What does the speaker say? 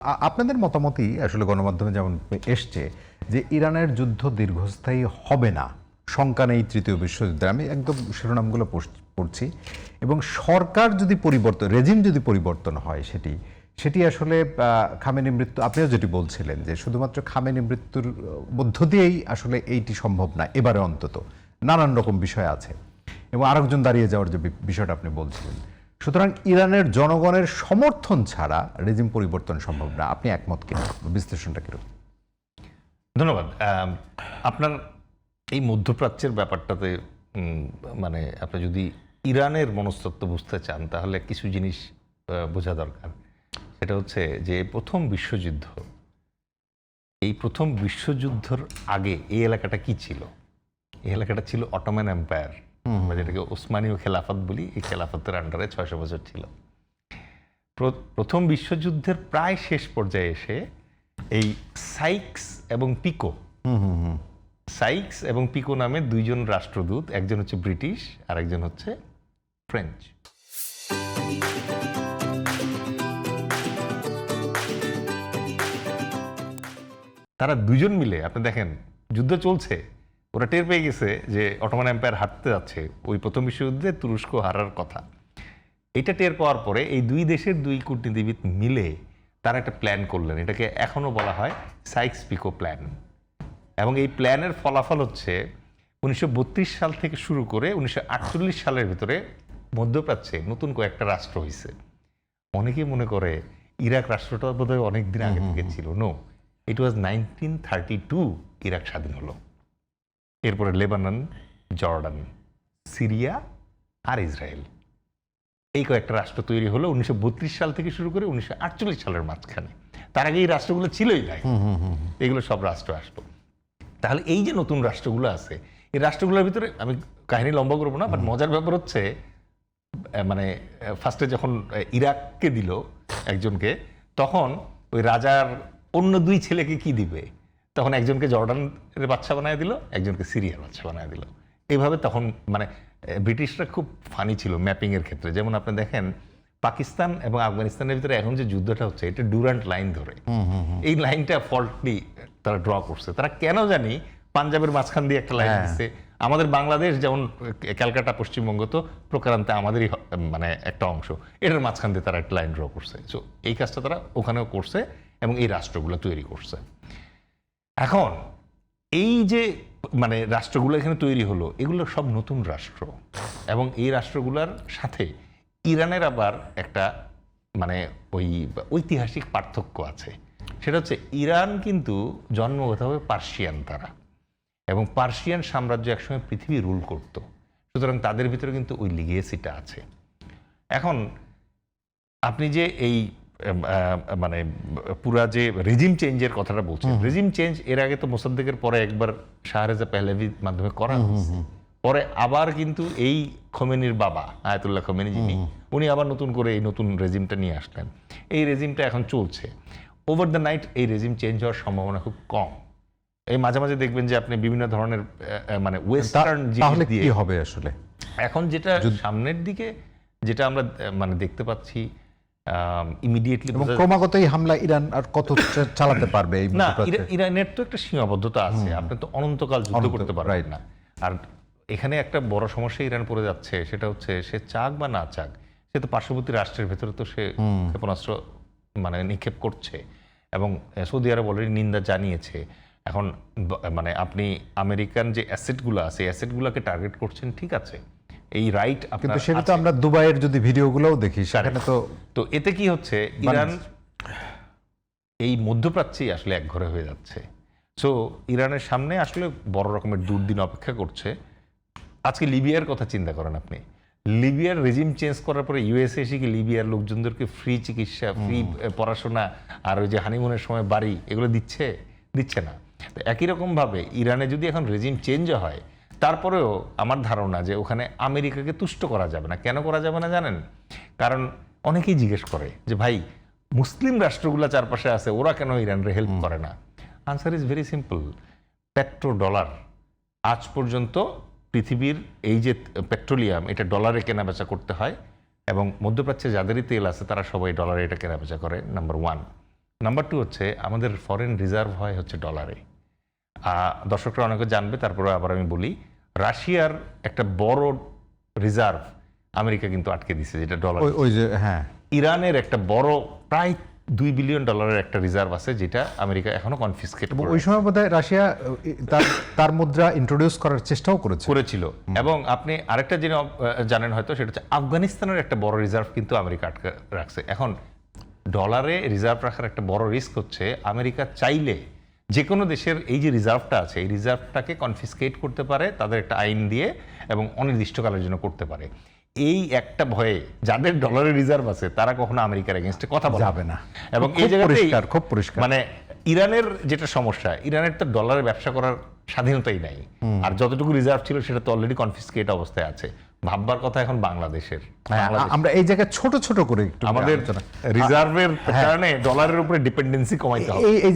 আপনাদের মতামতই আসলে গণমাধ্যমে যেমন এসছে যে ইরানের যুদ্ধ দীর্ঘস্থায়ী হবে না, শঙ্কা নেই তৃতীয় বিশ্বযুদ্ধে। আমি একদম শিরোনামগুলো পড়ছি এবং সরকার যদি পরিবর্তন, রেজিম যদি পরিবর্তন হয়, সেটি আসলে খামেনি মৃত্যু, আপনিও যেটি বলছিলেন যে শুধুমাত্র খামেনি মৃত্যুর মধ্য দিয়েই আসলে এইটি সম্ভব না, এবারে অন্তত নানান রকম বিষয় আছে এবং আরেকজন দাঁড়িয়ে যাওয়ার যে বিষয়টা আপনি বলছিলেন। সুতরাং ইরানের জনগণের সমর্থন ছাড়া রেজিম পরিবর্তন সম্ভব না। আপনি একমত কিনা? বিশ্লেষণটা কিরকম? ধন্যবাদ। আপনার এই মধ্যপ্রাচ্যের ব্যাপারটাতে মানে আপনি যদি ইরানের মনস্তত্ত্ব বুঝতে চান তাহলে কিছু জিনিস বোঝা দরকার। সেটা হচ্ছে যে প্রথম বিশ্বযুদ্ধের আগে এই এলাকাটা কি ছিল? এই এলাকাটা ছিল অটোমান এম্পায়ার, যেটাকে ওসমানীয় খেলাফত বলি। এই খেলাফতের আন্ডারে 600 বছর ছিল। প্রথম বিশ্বযুদ্ধের প্রায় শেষ পর্যায়ে এসে এই সাইক্স এবং পিকো নামে দুইজন রাষ্ট্রদূত, একজন হচ্ছে ব্রিটিশ আর একজন হচ্ছে ফ্রেঞ্চ, তারা দুজন মিলে, আপনি দেখেন যুদ্ধ চলছে, ওরা টের পেয়ে গেছে যে অটোমান এম্পায়ার হারতে যাচ্ছে, ওই প্রথম বিশ্বযুদ্ধে তুরস্ক হারার কথা। এটা টের পাওয়ার পরে এই দুই দেশের দুই কূটনীতিবিদ মিলে তারা একটা প্ল্যান করলেন, এটাকে এখনো বলা হয় সাইক্স পিকো প্ল্যান। এবং এই প্ল্যানের ফলাফল হচ্ছে 1932 সাল থেকে শুরু করে 1948 সালের ভিতরে মধ্যপ্রাচ্যে নতুন কয়েকটা রাষ্ট্র হয়েছে। অনেকেই মনে করে ইরাক রাষ্ট্রটা বোধহয় অনেকদিন আগে থেকে ছিল। নো, ইট ওয়াজ 1932 ইরাক স্বাধীন হলো। এরপরে লেবানন, জর্ডান, সিরিয়া আর ইসরায়েল, এই কয়েকটা রাষ্ট্র তৈরি হলো 1932 সাল থেকে শুরু করে 1948 সালের মাঝখানে। তার আগে এই রাষ্ট্রগুলো ছিলই নাই, এগুলো সব রাষ্ট্র আসলো। তাহলে এই যে নতুন রাষ্ট্রগুলো আছে, এই রাষ্ট্রগুলোর ভিতরে আমি কাহিনী লম্বা করবো না, বাট মজার ব্যাপার হচ্ছে মানে ফার্স্টে যখন ইরাককে দিল একজনকে, তখন ওই রাজার অন্য দুই ছেলেকে কি দিবে? তখন একজনকে জর্ডানের বাচ্চা বানায় দিল, একজনকে সিরিয়ার বাচ্চা বানায় দিল। এইভাবে তখন মানে ব্রিটিশরা খুব ফানি ছিল ম্যাপিংয়ের ক্ষেত্রে। যেমন আপনি দেখেন পাকিস্তান এবং আফগানিস্তানের ভিতরে এখন যে যুদ্ধটা হচ্ছে, এটা ডুরান্ট লাইন ধরে। এই লাইনটা ফল্টলি তারা ড্র করছে। তারা কেন জানি পাঞ্জাবের মাঝখান দিয়ে একটা লাইন দিচ্ছে। আমাদের বাংলাদেশ যেমন ক্যালকাটা পশ্চিমবঙ্গ তো প্রকারান্তে আমাদেরই মানে একটা অংশ, এটার মাঝখান দিয়ে তারা একটা লাইন ড্র করছে। সো এই কাজটা তারা ওখানেও করছে এবং এই রাষ্ট্রগুলো তৈরি করছে। এখন এই যে মানে রাষ্ট্রগুলো এখানে তৈরি হলো, এগুলো সব নতুন রাষ্ট্র এবং এই রাষ্ট্রগুলোর সাথে ইরানের আবার একটা মানে ওই ঐতিহাসিক পার্থক্য আছে। সেটা হচ্ছে ইরান কিন্তু জন্মগতভাবে পার্সিয়ান তারা, এবং পার্সিয়ান সাম্রাজ্য একসময় পৃথিবী রুল করত। সুতরাং তাদের ভিতরে কিন্তু ওই লিগেসিটা আছে। এখন আপনি যে এই মানে পুরা যে রেজিম চেঞ্জের কথাটা বলছেন, রেজিম চেঞ্জ এর আগে তো মোসাদ্দেকের পরে একবার শাহরেজা পেহলেভির মাধ্যমে করা হয়েছে। পরে আবার কিন্তু এই খোমেনির বাবা আয়াতুল্লাহ খোমেনি যিনি, উনি আবার নতুন করে এই নতুন রেজিমটা নিয়ে আসলেন। এই রেজিমটা এখন চলছে। ওভার দ্য নাইট এই রেজিম চেঞ্জ হওয়ার সম্ভাবনা খুব কম। এই মাঝে মাঝে দেখবেন যে আপনি বিভিন্ন ধরনের মানে ওয়েস্টার্ন জিনিস দিয়ে হবে আসলে এখন যেটা সামনের দিকে যেটা আমরা মানে দেখতে পাচ্ছি ইমিডিয়েটলি, ক্রমাগত এই হামলা ইরান আর কত চালাতে পারবে? না, ইরানের তো একটা সীমাবদ্ধতা আছে, আপনি তো অনন্তকাল যুদ্ধ করতে পারবেন না। আর এখানে একটা বড় সমস্যা ইরান পড়ে যাচ্ছে, সেটা হচ্ছে সে চাক বা না চাক, সে তো পার্শ্ববর্তী রাষ্ট্রের ভেতরে তো সে ক্ষেপণাস্ত্র মানে নিক্ষেপ করছে এবং সৌদি আরব অলরেডি নিন্দা জানিয়েছে। এখন মানে আপনি আমেরিকান যে অ্যাসেটগুলো আছে, অ্যাসেটগুলোকে টার্গেট করছেন, ঠিক আছে, এই রাইট কিন্তু সেটা তো আমরা দুবাইয়ের যদি ভিডিওগুলোও দেখি, সেখানে তো এতে কি হচ্ছে, ইরান এই মধ্যপ্রাচ্যেই আসলে একঘরে হয়ে যাচ্ছে। সো ইরানের সামনে আসলে বড় রকমের দুর্দিন অপেক্ষা করছে। আজকে লিবিয়ার কথা চিন্তা করেন আপনি, লিবিয়ার রেজিম চেঞ্জ করার পরে ইউএসএ এসে কি লিবিয়ার লোকজনদেরকে ফ্রি চিকিৎসা, ফ্রি পড়াশোনা আর ওই যে হানিমুনের সময় বাড়ি এগুলো দিচ্ছে না। একই রকমভাবে ইরানে যদি এখন রেজিম চেঞ্জ হয়, তারপরেও আমার ধারণা যে ওখানে আমেরিকাকে তুষ্ট করা যাবে না। কেন করা যাবে না জানেন? কারণ অনেকেই জিজ্ঞেস করে যে ভাই, মুসলিম রাষ্ট্রগুলো চারপাশে আছে, ওরা কেন ইরানরে হেল্প করে না? Answer is very simple. Petro dollar, আজ পর্যন্ত পৃথিবীর এই যে পেট্রোলিয়াম, এটা ডলারে কেনাবেচা করতে হয় এবং মধ্যপ্রাচ্যে যাদেরই তেল আছে তারা সবাই ডলারে এটা কেনাবেচা করে, নাম্বার ওয়ান। নাম্বার 2 হচ্ছে আমাদের ফরেন রিজার্ভ হয় হচ্ছে ডলারে। দর্শকরা অনেকে জানবে, তারপরে আবার আমি বলি, রাশিয়ার একটা বড় রিজার্ভ আমেরিকা কিন্তু আটকে দিছে, যেটা ডলার। ওই যে হ্যাঁ, ইরানের একটা বড় প্রায় $2 বিলিয়ন একটা রিজার্ভ আছে, যেটা আমেরিকা এখনো কনফিসকেট ওই সময় বোধহয় রাশিয়া তার মুদ্রা ইন্ট্রোডিউস করার চেষ্টাও করেছিল। এবং আপনি আরেকটা জিনিস জানেন হয়তো, সেটা হচ্ছে আফগানিস্তানের একটা বড় রিজার্ভ কিন্তু আমেরিকা আটকে রাখছে। এখন ডলারে রিজার্ভ রাখার একটা বড় রিস্ক হচ্ছে আমেরিকা চাইলে যে কোনো দেশের এই যে রিজার্ভটা আছে, এই রিজার্ভটাকে কনফিসকেট করতে পারে তাদের একটা আইন দিয়ে, এবং অনির্দিষ্টকালের জন্য করতে পারে। এই একটা ভয়ে যাদের ডলারের রিজার্ভ আছে তারা কখনো আমেরিকার এগেইনস্টে কথা বলা যাবে না। এবং খুব এই জায়গাতেই খুব পরিষ্কার মানে ইরানের যেটা সমস্যা, ইরানের তো ডলারে ব্যবসা করার স্বাধীনতাই নাই, আর যতটুকু রিজার্ভ ছিল সেটা তো অলরেডি কনফিসকেট অবস্থায় আছে। ভাববার কথা এখন বাংলাদেশের। আমরা এই জায়গায় ছোট ছোট করে একটু আমাদের রিজার্ভের কারণে ডলারের উপরে ডিপেন্ডেন্সি কমাইতে হবে। এই